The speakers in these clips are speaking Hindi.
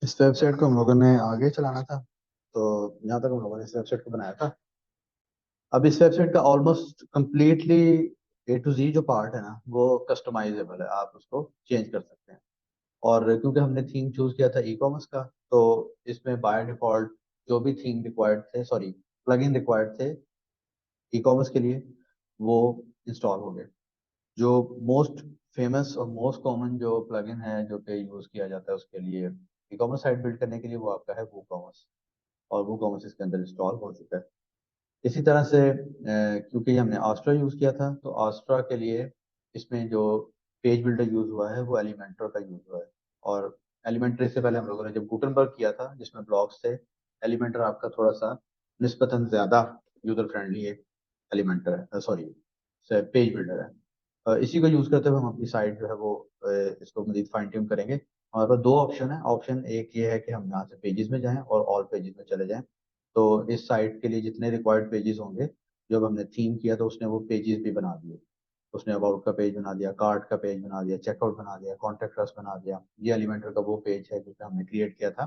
इस वेबसाइट को हम लोगों ने आगे चलाना था। तो यहाँ तक हम लोगों ने इस वेबसाइट को बनाया था। अब इस वेबसाइट का almost completely A to Z जो पार्ट है ना वो कस्टमाइजेबल है, आप उसको चेंज कर सकते हैं। और क्योंकि हमने थीम चूज किया था ई कॉमर्स का, तो इसमें बाय डिफॉल्ट जो भी थीम रिक्वायर्ड थे, सॉरी प्लगइन रिक्वायर्ड थे ई कॉमर्स के लिए, वो इंस्टॉल हो गए। जो मोस्ट फेमस और मोस्ट कॉमन जो प्लगइन है जो कि यूज किया जाता है उसके लिए, ई कॉमर्स साइट बिल्ड करने के लिए, वो आपका है वो कॉमर्स। और वो कॉमर्स इसके अंदर इंस्टॉल हो चुका है। इसी तरह से क्योंकि हमने आस्ट्रा यूज किया था, तो आस्ट्रा के लिए इसमें जो पेज बिल्डर यूज हुआ है वो एलिमेंटर का यूज हुआ है। और एलिमेंटर से पहले हम लोगों ने जब गुटनबर्ग किया था जिसमें ब्लॉक्स थे, एलिमेंटर आपका थोड़ा सा निस्बतन ज्यादा यूजर फ्रेंडली है, एलिमेंटर है, सॉरी पेज बिल्डर है। इसी को यूज करते हुए हम अपनी साइट जो है वो इसको मजीद फाइन ट्यून करेंगे। हमारे पास दो ऑप्शन है। ऑप्शन एक ये है कि हम यहाँ से पेजेस में जाएं और ऑल पेजेस में चले जाएं। तो इस साइट के लिए जितने रिक्वायर्ड पेजेस होंगे, जब हमने थीम किया तो उसने वो पेजेस भी बना दिए। उसने अबाउट का पेज बना दिया, कार्ड का पेज बना दिया, चेकआउट बना दिया, कॉन्टेक्ट अस बना दिया। ये एलिमेंटर का वो पेज है जो कि हमने क्रिएट किया था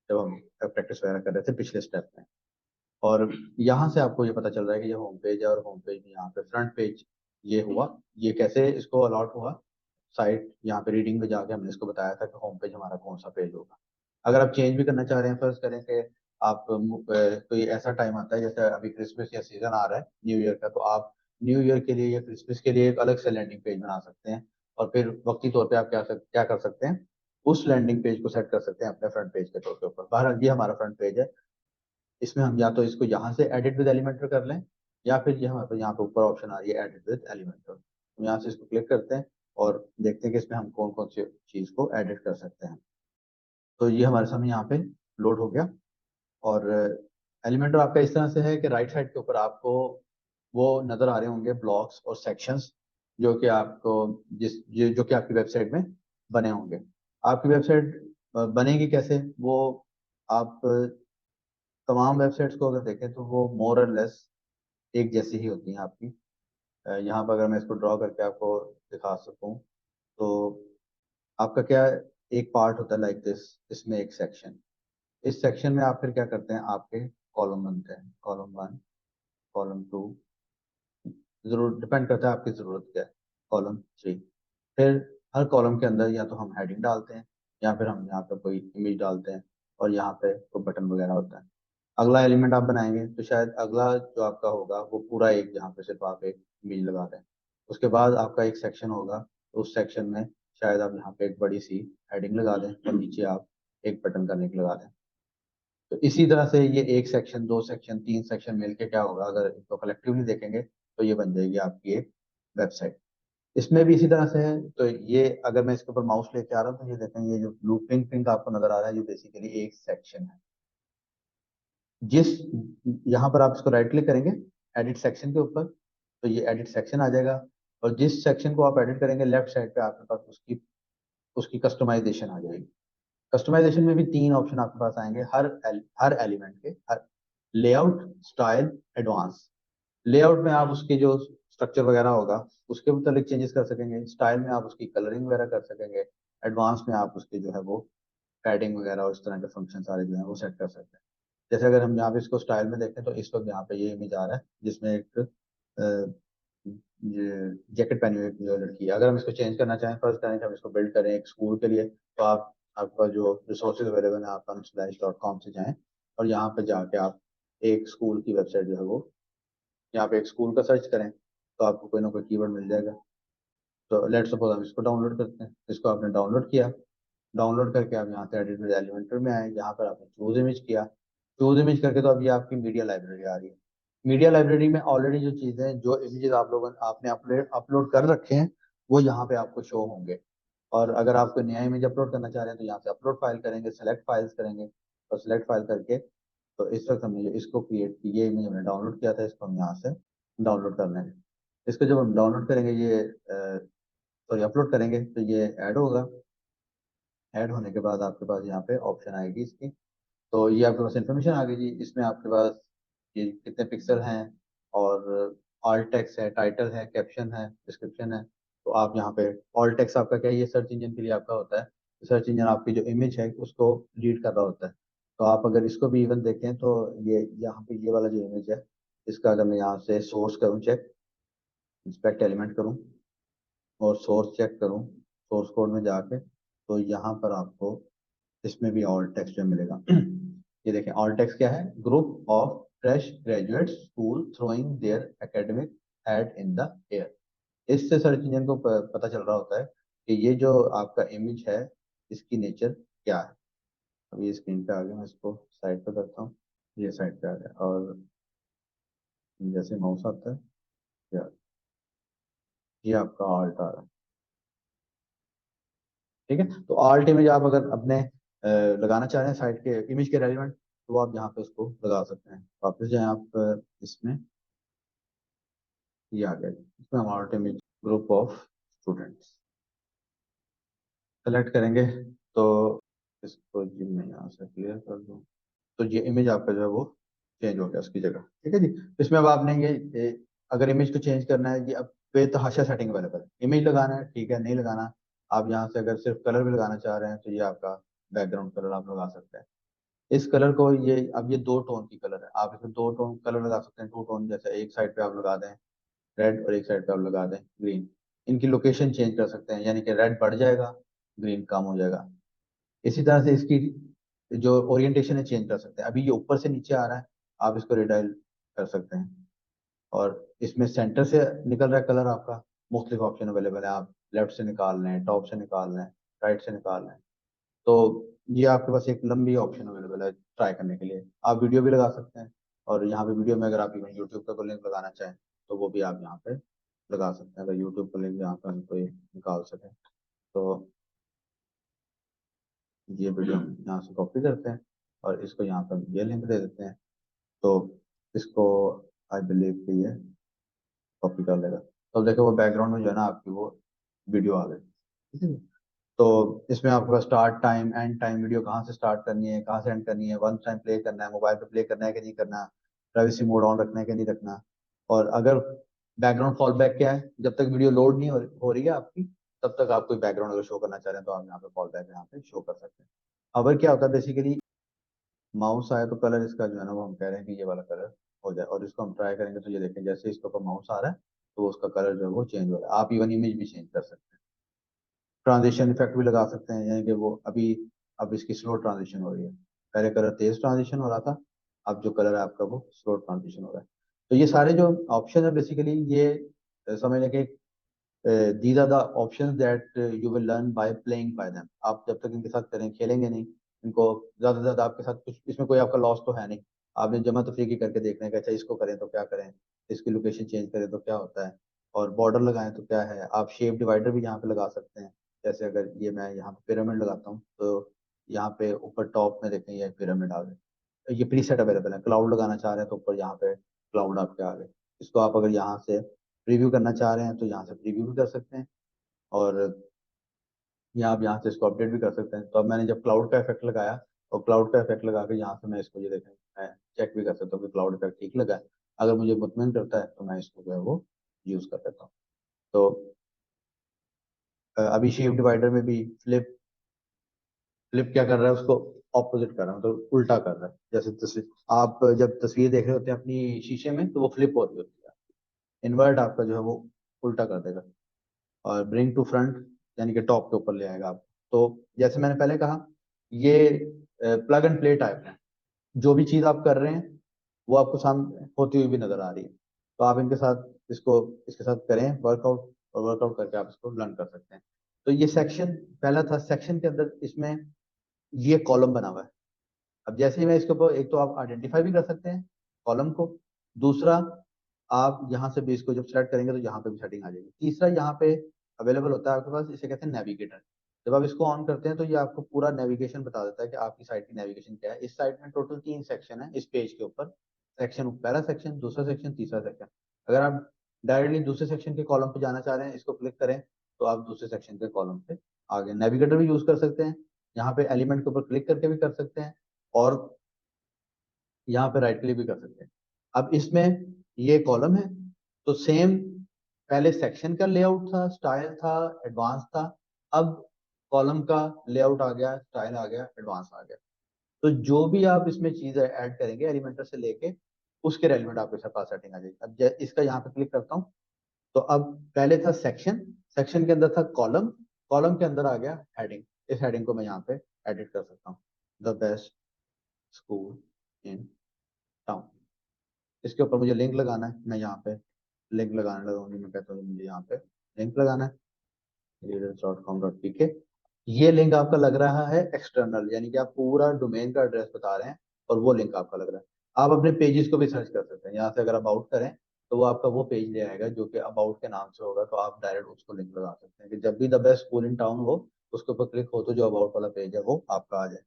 जब हम प्रैक्टिस वगैरह कर रहे थे पिछले स्टेप में। और यहाँ से आपको ये पता चल रहा है कि ये होम पेज है, और होम पेज में यहाँ पे फ्रंट पेज ये हुआ। ये कैसे इसको अलॉट हुआ, साइट यहाँ पे रीडिंग में जाके हमने इसको बताया था कि होम पेज हमारा कौन सा पेज होगा। अगर आप चेंज भी करना चाह रहे हैं, फर्ज करें कि आप कोई ऐसा टाइम आता है जैसे अभी क्रिसमस या सीजन आ रहा है न्यू ईयर का, तो आप न्यू ईयर के लिए या क्रिसमस के लिए एक अलग से लैंडिंग पेज बना सकते हैं। और फिर वक्ती तौर पे आप क्या कर सकते हैं, उस लैंडिंग पेज को सेट कर सकते हैं अपने फ्रंट पेज के तौर के ऊपर। बहरहाल ये हमारा फ्रंट पेज है। इसमें हम या तो इसको यहाँ से एडिट विद एलिमेंटर कर लें, या फिर ये हमारे पास यहाँ पे ऊपर ऑप्शन आ रही है एडिट विद एलिमेंटर। हम यहाँ से इसको क्लिक करते हैं और देखते हैं कि इसमें हम कौन कौन सी चीज को एडिट कर सकते हैं। तो ये हमारे सामने यहाँ पे लोड हो गया। और एलिमेंटर आपका इस तरह से है कि राइट साइड के ऊपर आपको वो नजर आ रहे होंगे ब्लॉक्स और सेक्शंस, जो कि आपको जो कि आपकी वेबसाइट में बने होंगे। आपकी वेबसाइट बनेगी कैसे, वो आप तमाम वेबसाइट्स को अगर देखें तो वो मोर और लेस एक जैसी ही होती हैं आपकी। यहाँ पर अगर मैं इसको ड्रॉ करके आपको दिखा सकूं, तो आपका क्या, एक पार्ट होता है लाइक दिस, इसमें एक सेक्शन। इस सेक्शन में आप फिर क्या करते हैं, आपके कॉलम बनते हैं, कॉलम वन, कॉलम टू, जरूर डिपेंड करता है आपकी ज़रूरत क्या है, कॉलम थ्री। फिर हर कॉलम के अंदर या तो हम हेडिंग डालते हैं, या फिर हम यहाँ पे कोई इमेज डालते हैं, और यहाँ पे कोई बटन वगैरह होता है। अगला एलिमेंट आप बनाएंगे तो शायद अगला जो आपका होगा वो पूरा एक, जहाँ पे सिर्फ आप एक इमेज लगा दें। उसके बाद आपका एक सेक्शन होगा, तो उस सेक्शन में शायद आप यहाँ पे एक बड़ी सी हेडिंग लगा दें और नीचे आप एक बटन का लिंक लगा दें। तो इसी तरह से ये एक सेक्शन, दो सेक्शन, तीन सेक्शन मिलके क्या होगा, अगर इसको कलेक्टिवली देखेंगे तो ये बन जाएगी आपकी एक वेबसाइट। इसमें भी इसी तरह से है। तो ये अगर मैं इसके ऊपर माउस लेके आ रहा हूँ तो ये देखेंगे, ये जो ब्लू पिंक पिंक आपको नजर आ रहा है, ये बेसिकली एक सेक्शन है। जिस यहाँ पर आप इसको राइट क्लिक करेंगे एडिट सेक्शन के ऊपर, तो ये एडिट सेक्शन आ जाएगा। और जिस सेक्शन को आप एडिट करेंगे लेफ्ट साइड पे आपके पास उसकी उसकी कस्टमाइजेशन आ जाएगी। कस्टमाइजेशन में भी तीन ऑप्शन आपके पास आएंगे हर एलिमेंट के, हर लेआउट, स्टाइल, एडवांस। लेआउट में आप उसकी जो स्ट्रक्चर वगैरह होगा उसके मुतालिक चेंजेस कर सकेंगे, स्टाइल में आप उसकी कलरिंग वगैरह कर सकेंगे, एडवांस में आप उसके जो है वो पैडिंग वगैरह और इस तरह के फंक्शन सारे जो है वो सेट कर सकते हैं। जैसे अगर हम यहाँ पे इसको स्टाइल में देखें तो इस वक्त यहाँ पे ये इमेज आ रहा है जिसमें एक जैकेट पहनी हुई एक जो लड़की है। अगर हम इसको चेंज करना चाहें, फर्स्ट करें कि हम इसको बिल्ड करें एक स्कूल के लिए, तो आप आपके पास जो रिसोर्सेज अवेलेबल है आप unsplash.com से जाएं, और यहाँ पे जाके आप एक स्कूल की वेबसाइट जो है वो, यहाँ पे एक स्कूल का सर्च करें तो आपको कोई ना कोई कीवर्ड मिल जाएगा। तो लेट्स सपोज हम इसको डाउनलोड करते हैं। इसको आपने डाउनलोड किया, डाउनलोड करके आप यहाँ से एडिट विद एलिमेंटर में आए, यहाँ पर आपने चूज इमेज किया। चूज इमेज करके तो अब ये आपकी मीडिया लाइब्रेरी आ रही है। मीडिया लाइब्रेरी में ऑलरेडी जो चीज़ें, जो इमेजेस आप लोगों आपने अपलोड अपलोड कर रखे हैं, वो यहाँ पे आपको शो होंगे। और अगर आप कोई नया इमेज अपलोड करना चाह रहे हैं तो यहाँ से अपलोड फाइल करेंगे, सेलेक्ट फाइल्स करेंगे, और सेलेक्ट फाइल करके, तो इस वक्त हमने जो इसको क्रिएट की, ये इमेज हमने डाउनलोड किया था, इसको हम यहाँ से डाउनलोड कर लेंगे। इसको जब हम डाउनलोड करेंगे, ये सॉरी अपलोड करेंगे, तो ये ऐड होगा। ऐड होने के बाद आपके पास यहाँ पे ऑप्शन आएगी इसकी। तो ये आपके पास इन्फॉर्मेशन आ गई जी। इसमें आपके पास ये कितने पिक्सल हैं, और ऑल टेक्स्ट है, टाइटल है, कैप्शन है, डिस्क्रिप्शन है। तो आप यहाँ पे ऑल टेक्स्ट आपका क्या है, ये सर्च इंजन के लिए आपका होता है। सर्च इंजन आपकी जो इमेज है उसको रीड कर रहा होता है। तो आप अगर इसको भी इवन देखें तो ये यहाँ पे ये वाला जो इमेज है, इसका अगर मैं यहाँ से सोर्स करूँ चेक, इंस्पेक्ट एलिमेंट करूँ और सोर्स चेक करूँ, सोर्स कोड में जाके, तो यहाँ पर आपको इसमें भी ऑल टेक्स्ट जो मिलेगा। ये देखें ऑल टेक्स्ट क्या है, group of fresh graduate school throwing their academic hat in the air. इससे सर्च इंजन को पता चल रहा होता है कि ये जो आपका इमेज है इसकी नेचर क्या है। अभी ये स्क्रीन पे आ गया, मैं इसको साइड पे करता हूँ, ये साइड पे आ गया और जैसे माउस आता है ये आपका ऑल्ट आ रहा है। ठीक है, तो ऑल्ट इमेज आप अगर अपने लगाना चाह रहे हैं साइट के इमेज के रेलिवेंट, तो आप यहाँ पे उसको लगा सकते हैं। वापस जाए आप इसमें, ये आ गया, इसमें हम alt image group of students select करेंगे, तो इसको जी मैं यहाँ से क्लियर कर दूँ, तो ये इमेज आपका जो है वो चेंज हो गया उसकी जगह। ठीक है जी, इसमें अब आपने अगर इमेज को चेंज करना है जी, अब बेतहाशा सेटिंग अवेलेबल है। इमेज लगाना है ठीक है, नहीं लगाना, आप यहाँ से अगर सिर्फ कलर भी लगाना चाह रहे हैं तो ये आपका बैकग्राउंड कलर आप लगा सकते हैं। इस कलर को ये अब ये दो टोन की कलर है, आप इसमें दो टोन कलर लगा सकते हैं, टू टोन, जैसे एक साइड पे आप लगा दें रेड और एक साइड पे आप लगा दें ग्रीन। इनकी लोकेशन चेंज कर सकते हैं, यानी कि रेड बढ़ जाएगा, ग्रीन कम हो जाएगा। इसी तरह से इसकी जो ओरिएंटेशन है चेंज कर सकते हैं। अभी ये ऊपर से नीचे आ रहा है, आप इसको रिडाइल कर सकते हैं। और इसमें सेंटर से निकल रहा है कलर आपका, मुख्तलिफ ऑप्शन अवेलेबल है, आप लेफ्ट से निकाल लें, टॉप से निकाल लें, राइट से निकाल लें। तो ये आपके पास एक लंबी ऑप्शन अवेलेबल है ट्राई करने के लिए। आप वीडियो भी लगा सकते हैं, और यहाँ पे वीडियो में अगर आप इवन यूट्यूब का कोई लिंक लगाना चाहें तो वो भी आप यहाँ पे लगा सकते हैं, अगर यूट्यूब का लिंक यहाँ पर कोई निकाल सके तो। ये वीडियो यहाँ से कॉपी करते हैं और इसको यहाँ पर ये लिंक दे देते हैं, तो इसको आई बिलीव कि ये कॉपी कर लेगा। तो अब देखो वो बैकग्राउंड में जो है ना आपकी वो वीडियो आ गई। ठीक है, तो इसमें आपका start time and time, video कहाँ से स्टार्ट करनी है कहाँ से एंड करनी है, वन टाइम प्ले करना है, मोबाइल पे प्ले करना है कि नहीं करना, प्राइवेसी मोड ऑन रखना है कि नहीं रखना। और अगर बैकग्राउंड फॉल बैक क्या है, जब तक वीडियो लोड नहीं हो रही है आपकी, तब तक आप कोई बैकग्राउंड अगर शो करना चाह रहे हैं तो आप यहाँ पे फॉल बैक यहाँ पे शो कर सकते हैं। अगर क्या होता है बेसिकली, माउस आया तो कलर इसका जो है ना वो हम कह रहे हैं कि ये वाला कलर हो जाए, और इसको हम ट्राई करेंगे तो ये देखें जैसे इसके ऊपर माउस आ रहा है तो उसका कलर जो है वो चेंज हो रहा है। आप इवन इमेज भी चेंज कर सकते हैं, ट्रांजिशन इफेक्ट भी लगा सकते हैं, यानी कि वो अभी अब इसकी स्लो ट्रांजिशन हो रही है, पहले कलर तेज ट्रांजिशन हो रहा था, अब जो कलर है आपका वो स्लो ट्रांजिशन हो रहा है। तो ये सारे जो ऑप्शन है बेसिकली ये समझ लें कि these are the options that you will learn by playing by them. आप जब तक इनके साथ करें खेलेंगे नहीं, इनको ज्यादा से ज्यादा आपके साथ कुछ इसमें कोई आपका लॉस तो है नहीं। आपने जमा तफरीक ही करके देखना है कि अच्छा इसको करें तो क्या करें, इसकी लोकेशन चेंज करें तो क्या होता है, और बॉर्डर लगाएं तो क्या है। आप शेप डिवाइडर भी यहाँ पे लगा सकते हैं, जैसे अगर ये मैं यहाँ पे पिरामिड लगाता हूँ तो यहाँ पे ऊपर टॉप में देखें ये पिरामिड आ गए। ये प्रीसेट अवेलेबल है, क्लाउड लगाना चाह रहे हैं तो ऊपर यहाँ पे क्लाउड आपके आ गए। इसको आप अगर यहाँ से प्रीव्यू करना चाह रहे हैं तो यहाँ से प्रीव्यू भी कर सकते हैं, और यहाँ आप यहाँ से इसको अपडेट भी कर सकते हैं। तो अब मैंने जब क्लाउड का इफेक्ट लगाया, और क्लाउड का इफेक्ट लगा के यहाँ से मैं इसको ये देखें, मैं चेक भी कर सकता हूँ कि क्लाउड इफेक्ट ठीक लगा है। अगर मुझे मुतमिन करता है तो मैं इसको जो है वो यूज़ कर लेता हूँ। तो अभी शेप डिवाइडर में भी फ्लिप फ्लिप क्या कर रहा है, उसको ऑपोजिट कर रहा है, मतलब उल्टा कर रहा है। जैसे तस्वीर, आप जब तस्वीर देख रहे होते हैं अपनी शीशे में तो वो फ्लिप हो रही होती है, इन्वर्ट आपका जो है वो उल्टा कर देगा। और ब्रिंग टू फ्रंट यानी कि टॉप के ऊपर ले आएगा आप। तो जैसे मैंने पहले कहा, ये प्लग एंड प्ले टाइप है, जो भी चीज आप कर रहे हैं वो आपको सामने होती हुई भी नजर आ रही है। तो आप इनके साथ इसको इसके साथ करें वर्कआउट, और वर्कआउट करके आप इसको लर्न कर सकते हैं। तो ये सेक्शन पहला था, सेक्शन के अंदर इसमें ये कॉलम बना हुआ है। अब जैसे ही मैं इसके ऊपर, एक तो आप आइडेंटिफाई भी कर सकते हैं कॉलम को, दूसरा आप यहाँ से भी इसको जब सेलेक्ट करेंगे तो यहाँ पे भी सेटिंग आ जाएगी, तीसरा यहाँ पे अवेलेबल होता है आपके पास, इसे कहते हैं नेविगेटर। जब आप इसको ऑन करते हैं तो ये आपको पूरा नेविगेशन बता देता है कि आपकी साइट की नेविगेशन क्या है। इस साइट में टोटल 3 सेक्शन है इस पेज के ऊपर, सेक्शन पहला सेक्शन, दूसरा सेक्शन, तीसरा सेक्शन। अगर आप डायरेक्टली दूसरे सेक्शन के कॉलम पे जाना चाह रहे हैं, इसको क्लिक करें तो आप दूसरे सेक्शन के कॉलम पे आगे नेविगेटर भी यूज कर सकते हैं। यहाँ पे एलिमेंट के ऊपर क्लिक करके भी कर सकते हैं, और यहाँ पे राइट क्लिक भी कर सकते हैं। अब इसमें ये कॉलम है, तो सेम पहले सेक्शन का लेआउट था, स्टाइल था, एडवांस था। अब कॉलम का लेआउट आ गया, स्टाइल आ गया, एडवांस आ गया। तो जो भी आप इसमें चीज ऐड करेंगे एलिमेंटर से लेके, उसके रेलिवेंट आपके पास सेटिंग आ जाएगी। अब इसका यहाँ पे क्लिक करता हूँ, तो अब पहले था सेक्शन, सेक्शन के अंदर था कॉलम, कॉलम के अंदर आ गया हेडिंग। इस हेडिंग को मैं यहाँ पे एडिट कर सकता हूँ, the best school in town. इसके ऊपर मुझे लिंक लगाना है, मैं यहाँ पे लिंक लगाने लगा हूँ। मैं कहता हूँ मुझे यहाँ पे लिंक लगाना है, readers.com.pk। ये लिंक आपका लग रहा है एक्सटर्नल, यानी कि आप पूरा डोमेन का एड्रेस बता रहे हैं और वो लिंक आपका लग रहा है। आप अपने पेजेस को भी सर्च कर सकते हैं, यहाँ से अगर अबाउट करें तो वो आपका वो पेज ले आएगा जो कि अबाउट के नाम से होगा, तो आप डायरेक्ट उसको लिंक लगा सकते हैं कि जब भी the best school in town हो, उसके ऊपर क्लिक हो तो जो अबाउट वाला पेज है वो आपका आ जाए।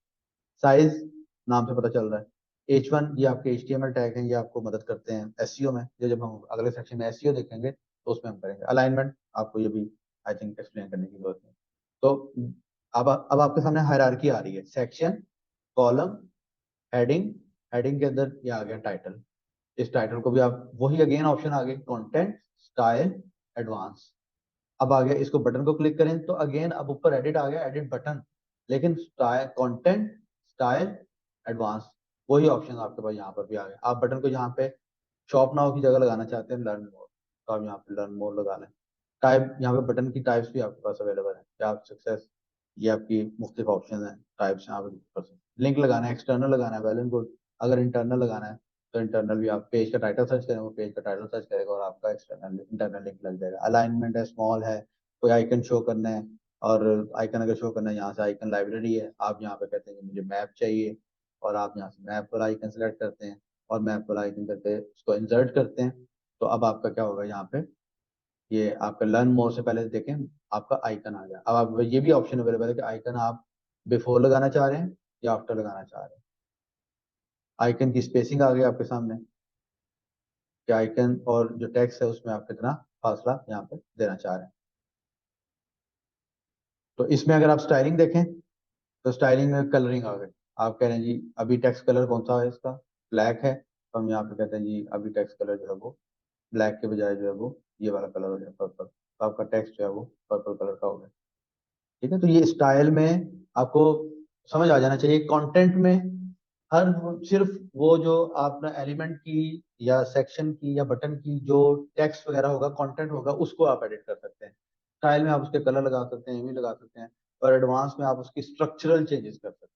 साइज नाम से पता चल रहा है। H1 ये आपके HTML टैग हैं, ये आपको मदद करते हैं एसईओ में, जो जब हम अगले सेक्शन में एसईओ देखेंगे तो उसमें हम करेंगे। अलाइनमेंट आपको ये भी आई थिंक एक्सप्लेन करने की जरूरत है। तो अब आपके सामने हायरार्की आ रही है, सेक्शन, कॉलम, हेडिंग, हेडिंग के अंदर ये आ गया टाइटल। इस टाइटल को भी आप वही अगेन ऑप्शन आ गए, कंटेंट, स्टाइल, एडवांस। अब आ गया, इसको बटन को क्लिक करें तो अगेन अब ऊपर एडिट आ गया, एडिट बटन, लेकिन स्टाइल, कंटेंट, स्टाइल, एडवांस, वही ऑप्शन आपके पास यहाँ पर भी आ गए। आप बटन को यहाँ पे शॉप नाउ की जगह लगाना चाहते हैं लर्न मोर, तो आप यहाँ पे लर्न मोर लगा लें। टाइप, यहाँ पे बटन की टाइप्स भी आपके पास अवेलेबल है, क्या आप सक्सेस, ये आपकी मुख्तलिफ ऑप्शन है, टाइप्स यहाँ पे कर सकते हैं। लिंक लगाना है, एक्सटर्नल लगाना है, वेल एंड गुड। अगर इंटरनल लगाना है तो इंटरनल भी, आप पेज का टाइटल सर्च करें, वो पेज का टाइटल सर्च करेगा और आपका एक्सटर्नल इंटरनल लिंक लग जाएगा। अलाइनमेंट है, स्मॉल है, कोई आइकन शो करना है, और आइकन अगर शो करना है, यहाँ से आइकन लाइब्रेरी है, आप यहाँ पे कहते हैं कि मुझे मैप चाहिए, और आप यहाँ से मैप वाला आइकन सेलेक्ट करते हैं और मैप वाला आइकन करके उसको इंसर्ट करते हैं। तो अब आपका क्या होगा, यहाँ पे ये आपका लर्न मोर से पहले देखें आपका आइकन आ गया। अब आप ये भी ऑप्शन अवेलेबल है कि आइकन आप बिफोर लगाना चाह रहे हैं या आफ्टर लगाना चाह रहे हैं। आइकन की स्पेसिंग आ गई आपके सामने, कि आइकन और जो टेक्स्ट है उसमें आप कितना फासला यहाँ पे देना चाह रहे हैं। तो इसमें अगर आप स्टाइलिंग देखें तो स्टाइलिंग में कलरिंग आ गई। आप कह रहे हैं जी अभी टेक्स्ट कलर कौन सा है, इसका ब्लैक है, तो हम यहाँ पे कहते हैं जी अभी टेक्स्ट कलर जो है वो ब्लैक के बजाय जो है वो ये वाला कलर हो जाए, पर्पल। तो आपका टेक्स्ट जो है वो पर्पल कलर का हो गया। ठीक है, तो ये स्टाइल में आपको समझ आ जाना चाहिए। कंटेंट में हर सिर्फ वो जो आपने एलिमेंट की या सेक्शन की या बटन की जो टेक्स्ट वगैरह होगा, कंटेंट होगा, उसको आप एडिट कर सकते हैं। स्टाइल में आप उसके कलर लगा सकते हैं, इमेज लगा सकते हैं, और एडवांस में आप उसकी स्ट्रक्चरल चेंजेस कर सकते हैं।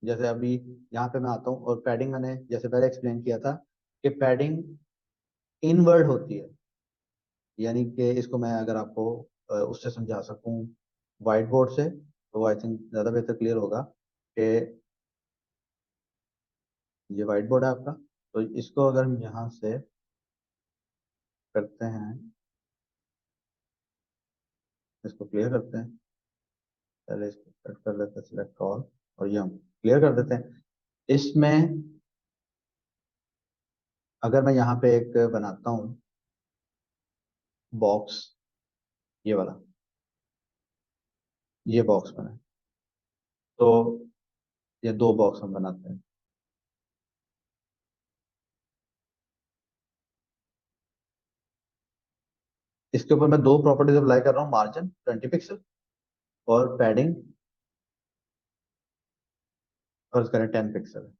जैसे अभी यहाँ पे मैं आता हूँ, और पैडिंग मैंने जैसे पहले एक्सप्लेन किया था कि पैडिंग इनवर्ड होती है, यानी कि इसको मैं अगर आपको उससे समझा सकूं व्हाइट बोर्ड से, तो आई थिंक ज़्यादा बेहतर क्लियर होगा कि ये व्हाइट बोर्ड है आपका। तो इसको अगर हम यहाँ से करते हैं, इसको क्लियर करते हैं, पहले इसको कट कर लेते हैं, सिलेक्ट ऑल, और ये हम क्लियर कर देते हैं। इसमें अगर मैं यहाँ पे एक बनाता हूँ बॉक्स, ये वाला, ये बॉक्स बना, तो ये दो बॉक्स हम बनाते हैं। इसके ऊपर मैं दो प्रॉपर्टीज अप्लाई कर रहा हूँ, मार्जिन 20 पिक्सल और पैडिंग फर्ज करें 10 पिक्सल।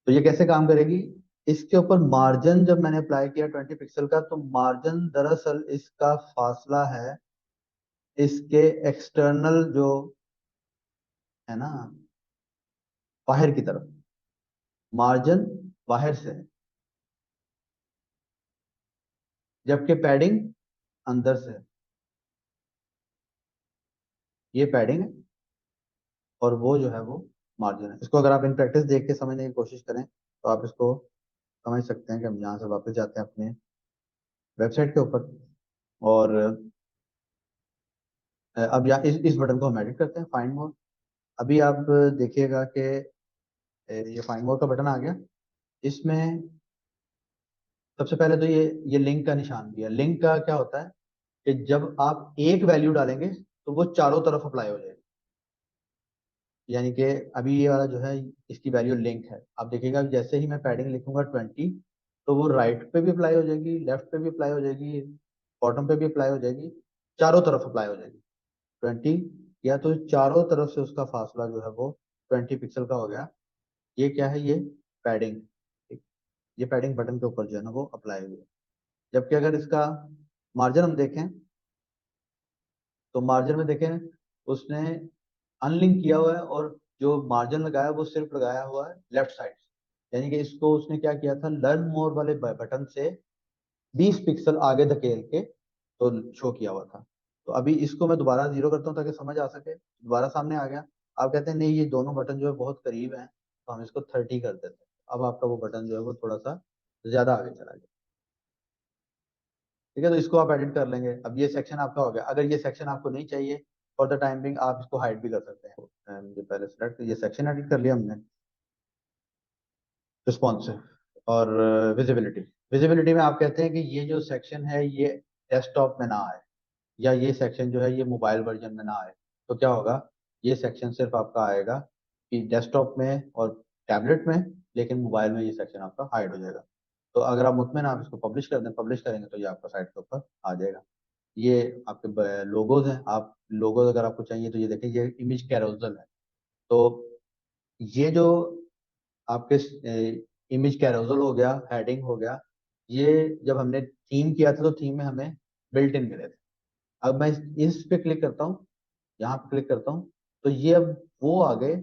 तो ये कैसे काम करेगी, इसके ऊपर मार्जिन जब मैंने अप्लाई किया 20 पिक्सल का, तो मार्जिन दरअसल इसका फासला है इसके एक्सटर्नल जो है ना, बाहर की तरफ, मार्जिन बाहर से है, जबकि पैडिंग अंदर से है। ये पैडिंग है और वो जो है वो मार्जिन है। इसको अगर आप इन प्रैक्टिस देख के समझने की कोशिश करें तो आप इसको समझ सकते हैं कि हम यहाँ से वापस जाते हैं अपने वेबसाइट के ऊपर, और अब यहाँ इस बटन को हम एडिट करते हैं, फाइंड मोर। अभी आप देखिएगा कि ये फाइंड मोर का बटन आ गया। इसमें सबसे पहले तो ये लिंक का निशान दिया। लिंक का क्या होता है कि जब आप एक वैल्यू डालेंगे तो वो चारों तरफ अप्लाई हो जाएगी। यानी कि अभी ये वाला जो है इसकी वैल्यू लिंक है। आप देखिएगा जैसे ही मैं पैडिंग लिखूंगा 20, तो वो राइट पे भी अप्लाई हो जाएगी, लेफ्ट पे भी अप्लाई हो जाएगी, बॉटम पे भी अप्लाई हो जाएगी, चारों तरफ अप्लाई हो जाएगी। 20 किया तो चारों तरफ से उसका फासला जो है वो 20 पिक्सल का हो गया। ये क्या है, ये पैडिंग, ये पैडिंग बटन के ऊपर जो है ना वो अप्लाई हुई है। जबकि अगर इसका मार्जिन हम देखें तो मार्जिन में देखें उसने अनलिंक किया हुआ है, और जो मार्जिन लगाया वो सिर्फ लगाया हुआ है लेफ्ट साइड। यानी कि इसको उसने क्या किया था, लर्न मोर वाले बटन से 20 पिक्सल आगे धकेल के तो शो किया हुआ था। तो अभी इसको मैं दोबारा जीरो करता हूँ ताकि समझ आ सके, दोबारा सामने आ गया। आप कहते हैं नहीं ये दोनों बटन जो है बहुत करीब हैं, तो हम इसको 30 कर देते हैं। अब आपका वो बटन जो है वो थोड़ा सा ज्यादा आगे चला गया। ठीक है, तो इसको आप एडिट कर लेंगे। अब ये सेक्शन आपका हो गया। अगर ये सेक्शन आपको नहीं चाहिए फॉर द टाइम बिंग, आप इसको हाइड भी कर सकते हैं। मुझे पहले सेलेक्ट, ये सेक्शन एडिट कर लिया हमने। रिस्पॉन्सिव और विजिबिलिटी। विजिबिलिटी में आप कहते हैं कि ये जो सेक्शन है ये डेस्कटॉप में ना आए, या ये सेक्शन जो है ये मोबाइल वर्जन में ना आए। तो क्या होगा, ये सेक्शन सिर्फ आपका आएगा कि डेस्कटॉप में और टैबलेट में, लेकिन मोबाइल में ये सेक्शन आपका हाइड हो जाएगा। तो अगर आप मुतमिन आप इसको पब्लिश कर दें, पब्लिश करेंगे तो ये आपका साइट के ऊपर आ जाएगा। ये आपके लोगोज हैं। आप लोगोज अगर आपको चाहिए तो ये देखें, ये इमेज कैरोजल है। तो ये जो आपके इमेज कैरोजल हो गया, हेडिंग हो गया, ये जब हमने थीम किया था तो थीम में हमें बिल्ट इन मिले थे। अब मैं इस पे क्लिक करता हूँ, यहाँ पे क्लिक करता हूँ, तो ये अब वो आ गए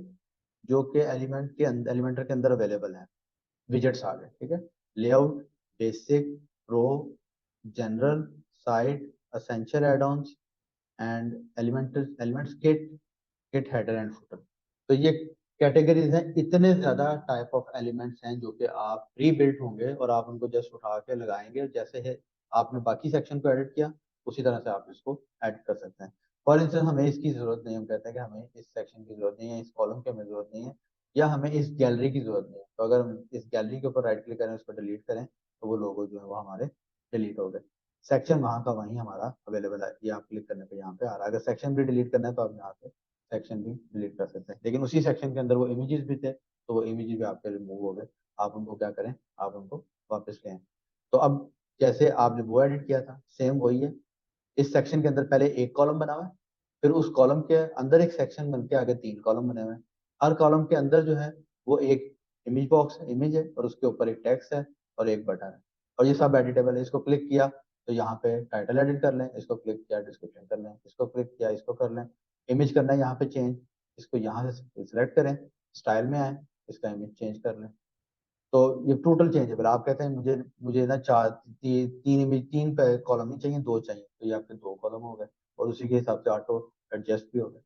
जो कि एलिमेंट के अंदर, एलिमेंटर के अंदर अवेलेबल है। विजेट्स आ गए, ठीक है। Layout, basic, pro, general, site, essential add ons and elements kit, kit header and footer. तो ये कैटेगरीज हैं। इतने ज्यादा टाइप ऑफ एलिमेंट्स हैं जो कि आप प्री बिल्ट होंगे और आप उनको जस्ट उठा के लगाएंगे, और जैसे है आपने बाकी सेक्शन को एडिट किया उसी तरह से आप इसको ऐड कर सकते हैं। फॉर इंस्टेंस हमें इसकी जरूरत नहीं है, हम कहते हैं कि हमें इस सेक्शन की जरूरत नहीं है, इस कॉलम की हमें जरूरत नहीं है, या हमें इस गैलरी की जरूरत नहीं है। तो अगर हम इस गैलरी के ऊपर राइट क्लिक करें, उसको डिलीट करें, तो वो लोगो जो है वो हमारे डिलीट हो गए। सेक्शन वहाँ का वहीं हमारा अवेलेबल है, ये आप क्लिक करने पे यहाँ पे आ रहा है। अगर सेक्शन भी डिलीट करना है तो आप यहाँ से सेक्शन भी डिलीट कर सकते हैं। लेकिन उसी सेक्शन के अंदर वो इमेजेस भी थे, तो वो इमेजेस भी आपके रिमूव हो गए। आप उनको क्या करें, आप उनको वापस लें। तो अब जैसे आपने वो एडिट किया था सेम वही है। इस सेक्शन के अंदर पहले एक कॉलम बना हुआ है, फिर उस कॉलम के अंदर एक सेक्शन बन के आगे 3 कॉलम बने हुए हैं। हर कॉलम के अंदर जो है वो एक इमेज बॉक्स है, इमेज है, और उसके ऊपर एक टेक्स्ट है और एक बटन है। और ये सब एडिटेबल है। इसको क्लिक किया तो यहाँ पे टाइटल एडिट कर लें, इसको क्लिक किया डिस्क्रिप्शन कर लें, इसको क्लिक किया इसको कर लें। इमेज करना है यहाँ पे चेंज, इसको यहाँ से सिलेक्ट करें, स्टाइल में आए, इसका इमेज चेंज कर लें। तो ये टोटल चेंजेबल। आप कहते हैं मुझे मुझे ना तीन इमेज, 3 कॉलम नहीं चाहिए, 2 चाहिए, तो ये आपके 2 कॉलम हो गए, और उसी के हिसाब से ऑटो एडजस्ट भी हो गए।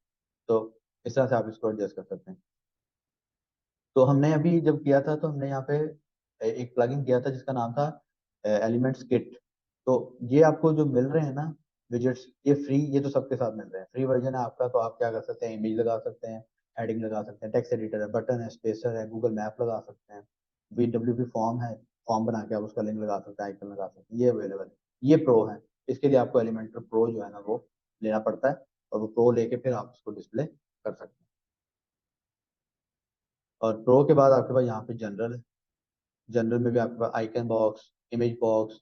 तो इस तरह से आप इसको एडजस्ट कर सकते हैं। तो हमने अभी जब किया था तो हमने यहाँ पे एक प्लगइन किया था जिसका नाम था एलिमेंट्स किट। तो ये आपको जो मिल रहे हैं ना विजेट्स, ये फ्री, ये तो सबके साथ मिल रहे हैं, फ्री वर्जन है आपका। तो आप क्या कर सकते हैं, इमेज लगा सकते हैं, हेडिंग लगा सकते हैं, टेक्स्ट एडिटर है, बटन है, स्पेसर है, गूगल मैप लगा सकते हैं, VWP फॉर्म है, फॉर्म बना के आप उसका लिंक लगा सकते हैं, आइकन लगा सकते हैं। ये अवेलेबल है, ये प्रो है। इसके लिए आपको एलिमेंटर प्रो जो है ना वो लेना पड़ता है, और वो प्रो लेके फिर आप उसको डिस्प्ले कर सकते हैं। और प्रो के बाद आपके पास यहाँ पे जनरल है। जनरल में भी आपके पास आइकन बॉक्स, इमेज बॉक्स,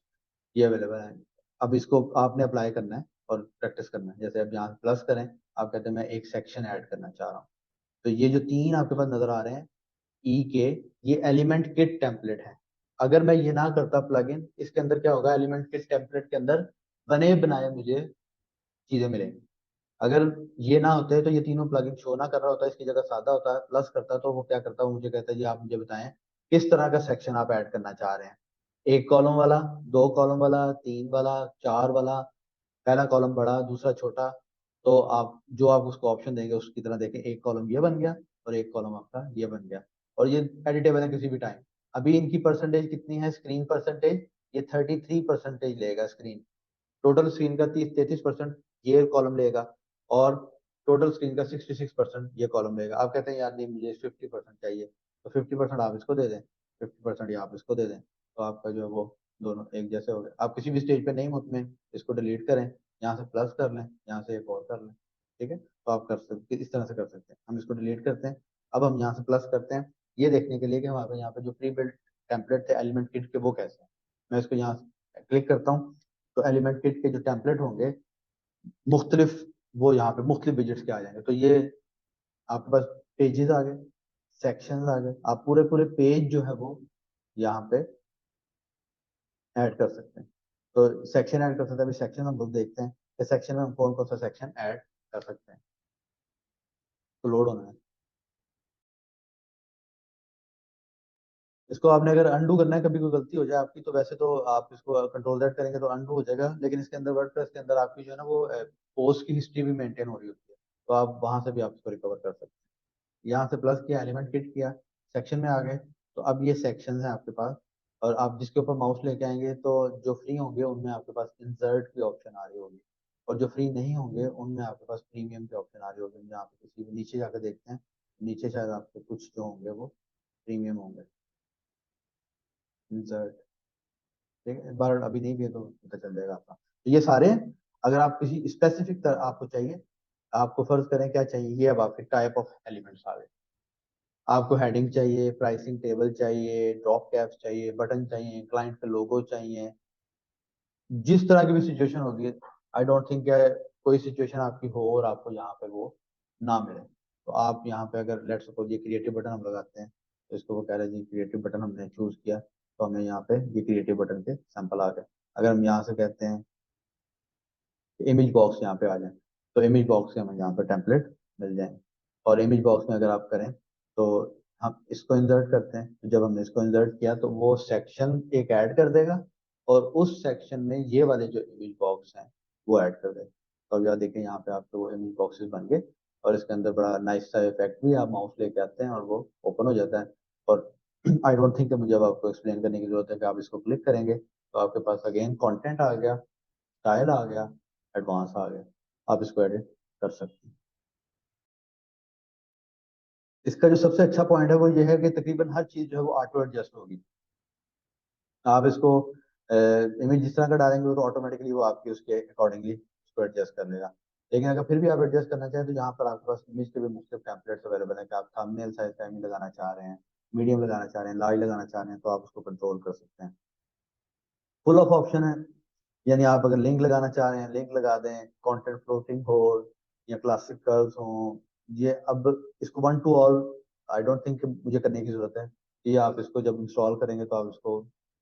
ये अवेलेबल है। अब इसको आपने अप्लाई करना है और प्रैक्टिस करना है। जैसे अब यहाँ प्लस करें, आप कहते हैं मैं एक सेक्शन ऐड करना चाह रहा हूँ, तो ये जो 3 आपके पास नजर आ रहे हैं ई के, ये एलिमेंट किट टेम्पलेट है। अगर मैं ये ना करता प्लगइन, इसके अंदर क्या होगा, एलिमेंट किट टेम्पलेट के अंदर बने बनाए मुझे चीजें मिलेंगी। अगर ये ना होते तो ये तीनों प्लगइन शो ना कर रहा होता, इसकी जगह सादा होता है प्लस करता, तो वो क्या करता है, मुझे कहता है जी आप मुझे बताएं किस तरह का सेक्शन आप ऐड करना चाह रहे हैं। एक कॉलम वाला, 2 कॉलम वाला, 3 वाला, 4 वाला, पहला कॉलम बड़ा दूसरा छोटा। तो आप जो आप उसको ऑप्शन देंगे उसकी तरह देखें, एक कॉलम ये बन गया और एक कॉलम आपका ये बन गया। और ये एडिटेबल है किसी भी टाइम। अभी इनकी परसेंटेज कितनी है, स्क्रीन परसेंटेज, ये 33% लेगा स्क्रीन। टोटल स्क्रीन का 33% ये कॉलम लेगा, और टोटल स्क्रीन का 66% ये कॉलम लेगा। आप कहते हैं यार नहीं मुझे 50% चाहिए, तो 50% आप इसको दे दें, 50% या आप इसको दे दें, तो आपका जो है वो दोनों एक जैसे हो गए। आप किसी भी स्टेज पे नहीं मुतमिन, इसको डिलीट करें, यहाँ से प्लस कर लें, यहाँ से एक और कर लें। ठीक है, तो आप कर सकते, इस तरह से कर सकते हैं। हम इसको डिलीट करते हैं। अब हम यहाँ से प्लस करते हैं, ये देखने के लिए कि हमारे यहाँ पे जो प्री बिल्ट टेम्पलेट थे एलिमेंट किट के वो कैसे हैं। मैं इसको यहाँ क्लिक करता हूँ, तो एलिमेंट किट के जो टेम्पलेट होंगे मुख्तलिफ वो यहाँ पे मुख्तलिफ विजिट्स के आ जाएंगे। तो ये आपके पास पेजेस आ गए, सेक्शंस आ गए, आप पूरे पूरे पेज जो है वो यहाँ पे ऐड कर सकते हैं। तो सेक्शन ऐड कर सकते हैं। अभी सेक्शन हम लोग देखते हैं कि सेक्शन में हम कौन कौन सा सेक्शन ऐड कर सकते हैं। तो लोड होना है। इसको आपने अगर अंडू करना है, कभी कोई गलती हो जाए आपकी, तो वैसे तो आप इसको कंट्रोल जेड करेंगे तो अंडू हो जाएगा, लेकिन इसके अंदर वर्डप्रेस के अंदर आपकी जो है ना वो पोस्ट की हिस्ट्री भी मेंटेन हो रही होती है। तो आप वहां से भी आप इसको रिकवर कर सकते हैं। यहाँ से प्लस किया, एलिमेंट किट किया, सेक्शन में आ गए। तो अब ये सेक्शन है आपके पास, और आप जिसके ऊपर माउस लेके आएंगे तो जो फ्री होंगे उनमें आपके पास इंसर्ट की ऑप्शन आ रही होगी, और जो फ्री नहीं होंगे उनमें आपके पास प्रीमियम की ऑप्शन आ रही होगी। जहाँ पे किसी भी नीचे जाकर देखते हैं, नीचे शायद आपके कुछ जो होंगे वो प्रीमियम होंगे। इंसर्ट, ठीक है, एक बार अभी नहीं भी है तो पता चल जाएगा आपका। तो ये सारे हैं। अगर आप किसी स्पेसिफिक आपको चाहिए, आपको फर्ज करें क्या चाहिए, ये अब आपके टाइप ऑफ एलिमेंट्स आ गए। आपको हेडिंग चाहिए, प्राइसिंग टेबल चाहिए, ड्रॉप कैप्स चाहिए, बटन चाहिए, क्लाइंट का लोगो चाहिए, जिस तरह की भी सिचुएशन होगी, आई डोंट थिंक कोई सिचुएशन आपकी हो और आपको यहाँ पे वो ना मिले। तो आप यहाँ पे अगर लेट्स सपोज ये क्रिएटिव बटन हम लगाते हैं, तो इसको वो कह रहे हैं जी क्रिएटिव बटन हमने चूज किया, तो हमें यहाँ पे ये क्रिएटिव बटन के सैंपल आ गए। अगर हम यहाँ से कहते हैं इमेज बॉक्स यहाँ पे आ जाए, तो इमेज बॉक्स से हमें यहाँ पे टेम्पलेट मिल जाए। और इमेज बॉक्स में अगर आप करें तो हम इसको इंसर्ट करते हैं, तो जब हमने इसको इंसर्ट किया तो वो सेक्शन एक ऐड कर देगा, और उस सेक्शन में ये वाले जो इमेज बॉक्स हैं वो ऐड कर देगा। तो अब यहाँ देखें, यहाँ पे आपके वो इमेज बॉक्सेस बन गए, और इसके अंदर बड़ा नाइस सा इफेक्ट भी, आप माउस लेके आते हैं और वो ओपन हो जाता है। और आई डोंट थिंक मुझे अब आपको एक्सप्लेन करने की जरूरत है कि आप इसको क्लिक करेंगे तो आपके पास अगेन कंटेंट आ गया, स्टाइल आ गया, एडवांस आ गया, आप इसको एडिट कर सकते हैं। इसका जो सबसे अच्छा पॉइंट है वो ये है कि तकरीबन हर चीज जो है वो ऑटो एडजस्ट होगी। आप इसको इमेज जिस तरह का डालेंगे वो तो ऑटोमेटिकली वो आपकी उसके अकॉर्डिंगली उसको एडजस्ट कर लेगा। लेकिन अगर फिर भी आप एडजस्ट करना चाहें तो यहाँ पर आपके पास इमेज के भी मुख्तलिफ टेम्पलेट्स अवेलेबल है कि आप थंबनेल साइज का इमेज लगाना चाह रहे हैं, मीडियम लगाना चाह रहे हैं, लार्ज लगाना चाह रहे हैं, तो आप उसको कंट्रोल कर सकते हैं। फुल ऑफ ऑप्शन है, यानी आप अगर लिंक लगाना चाह रहे हैं लिंक लगा दें, कंटेंट फ्लोटिंग हो या क्लासिक कर्व्स हो। ये अब इसको one two all I don't think मुझे करने की जरूरत है। ये आप इसको जब इंस्टॉल करेंगे तो आप इसको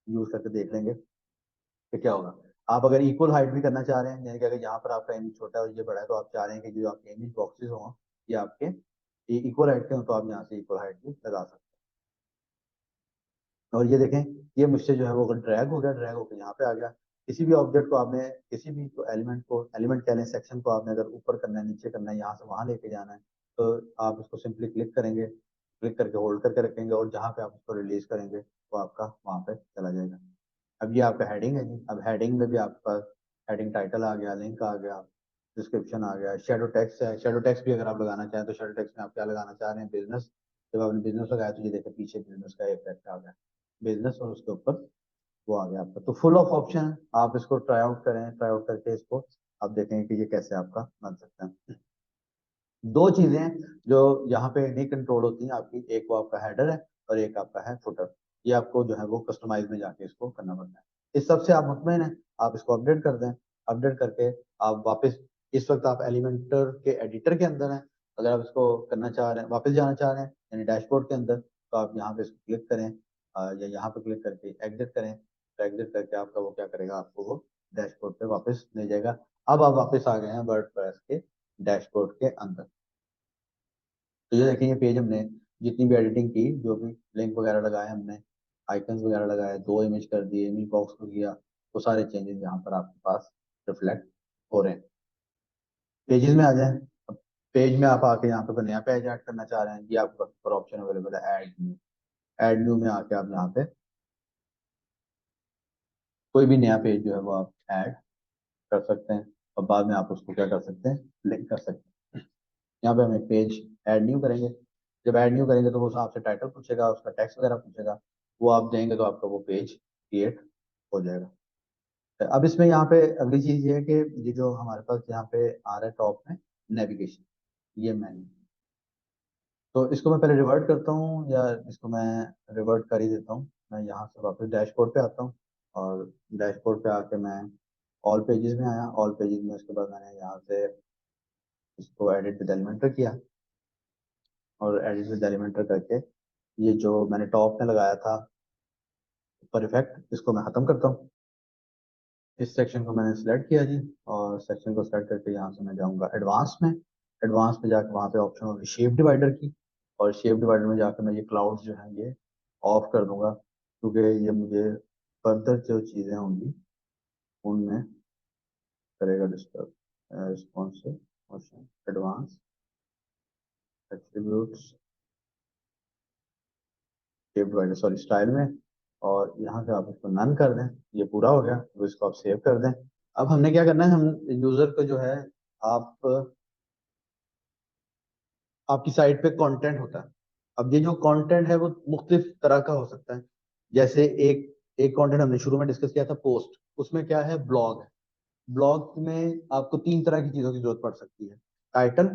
यूज करके देख लेंगे कि क्या होगा। आप अगर इक्वल हाइट भी करना चाह रहे हैं, यानी कि अगर यहाँ पर आपका इमेज छोटा है और ये बड़ा है, तो आप चाह रहे हैं कि जो आपके इमेज बॉक्सेस हों ये आपके इक्वल हाइट के हों, तो आप यहाँ से इक्वल हाइट भी लगा सकते हैं। और ये देखें, ये मुझसे जो है वो ड्रैग हो गया, ड्रैग होकर यहाँ पे आ गया। किसी भी ऑब्जेक्ट को आपने, किसी भी एलिमेंट को, एलिमेंट कह लें, सेक्शन को आपने अगर ऊपर करना है, नीचे करना है, यहाँ से वहां लेके जाना है, तो आप इसको सिंपली क्लिक करेंगे, क्लिक करके होल्ड करके रखेंगे, और जहाँ पे आप उसको रिलीज करेंगे वो आपका वहां पे चला जाएगा। अब ये आपका हेडिंग है जी। अब हेडिंग में भी आपके पास हेडिंग टाइटल आ गया, लिंक आ गया, डिस्क्रिप्शन आ गया, शेडो टेक्स्ट है। शेडो टेक्स्ट भी अगर आप लगाना चाहें तो शेडो टेक्स्ट में आप क्या लगाना चाह रहे हैं, बिजनेस। जब आपने बिजनेस लगाया तो ये देखिए पीछे बिजनेस का इफेक्ट आ गया, बिजनेस, और उसके ऊपर वो आ गया आपका। तो फुल ऑफ ऑप्शन, आप इसको ट्राई आउट करें, ट्राई आउट करके इसको आप देखेंगे कि ये कैसे आपका बन सकता है। दो चीजें हैं जो यहाँ पे नहीं कंट्रोल होती हैं आपकी, एक वो आपका हेडर है और एक आपका है फुटर। ये आपको जो है वो कस्टमाइज में जाके इसको करना पड़ता है। इस सब से आप मुतमईन हैं, आप इसको अपडेट कर दें। अपडेट करके आप वापस, इस वक्त आप एलिमेंटर के एडिटर के अंदर हैं, अगर आप इसको करना चाह रहे हैं, वापस जाना चाह रहे हैं यानी डैशबोर्ड के अंदर, तो आप यहाँ पे इसको क्लिक करें, या यहाँ पे क्लिक करके एग्जिट करें। तो एग्जिट करके आपका वो क्या करेगा, आपको वो डैशबोर्ड पे वापस ले जाएगा। अब आप वापस आ गए हैं वर्डप्रेस के डैशबोर्ड के अंदर। तो ये देखें, ये पेज हमने जितनी भी एडिटिंग की, जो भी लिंक वगैरह लगाए हमने, आइकन्स वगैरह लगाए, दो इमेज कर दिए, इमेज बॉक्स को किया, वो सारे चेंजेस यहाँ पर आपके पास रिफ्लेक्ट हो रहे हैं। पेजेस में आ जाए। अब पेज में आप आके यहाँ पे कोई नया पेज ऐड करना चाह रहे हैं, ये आपके पास पर ऑप्शन अवेलेबल है, ऐड न्यू। ऐड न्यू में आके आप यहाँ पे कोई भी नया पेज जो है वो आप ऐड कर सकते हैं, और बाद में आप उसको क्या कर सकते हैं, लिंक कर सकते हैं। यहाँ पे हम एक पेज ऐड न्यू करेंगे। जब ऐड न्यू करेंगे तो वो आपसे टाइटल पूछेगा, उसका टेक्स्ट वगैरह पूछेगा, वो आप देंगे तो आपका वो पेज क्रिएट हो जाएगा। अब इसमें यहाँ पे अगली चीज ये है कि ये जो हमारे पास यहाँ पे आ रहा है टॉप में नेविगेशन, ये मेन्यू, तो इसको मैं पहले रिवर्ट करता हूँ, या इसको मैं रिवर्ट कर ही देता हूँ। मैं यहाँ से वापस डैशबोर्ड पे आता हूँ, और डैशबोर्ड पे आके मैं ऑल पेजेस में आया। ऑल पेजेस में उसके बाद मैंने यहाँ से इसको एडिट विद एलिमेंटर किया, और एडिट विद एलिमेंटर करके ये जो मैंने टॉप में लगाया था ऊपर इफेक्ट, इसको मैं खत्म करता हूँ। इस सेक्शन को मैंने सिलेक्ट किया जी, और सेक्शन को सिलेक्ट करके यहाँ से मैं जाऊँगा एडवांस में। एडवांस में जाकर वहाँ पे ऑप्शन होगी शेप डिवाइडर की, और शेप डिवाइडर में जाकर मैं ये क्लाउड्स जो हैं ये ऑफ कर दूंगा, क्योंकि ये मुझे फर्दर जो चीज़ें होंगी उनमें करेगा disturb. Responsive motion, advance, attributes, shape divider, sorry style में, और यहाँ से आप इसको नन कर दें। ये पूरा हो गया, तो इसको आप सेव कर दें। अब हमने क्या करना है, हम यूजर को जो है, आप आपकी साइट पे कंटेंट होता है। अब ये जो कंटेंट है वो मुख्तलिफ तरह का हो सकता है। जैसे एक एक कंटेंट हमने शुरू में डिस्कस किया था पोस्ट, उसमें क्या है, ब्लॉग है। ब्लॉग में आपको तीन तरह की चीजों की जरूरत पड़ सकती है। टाइटल,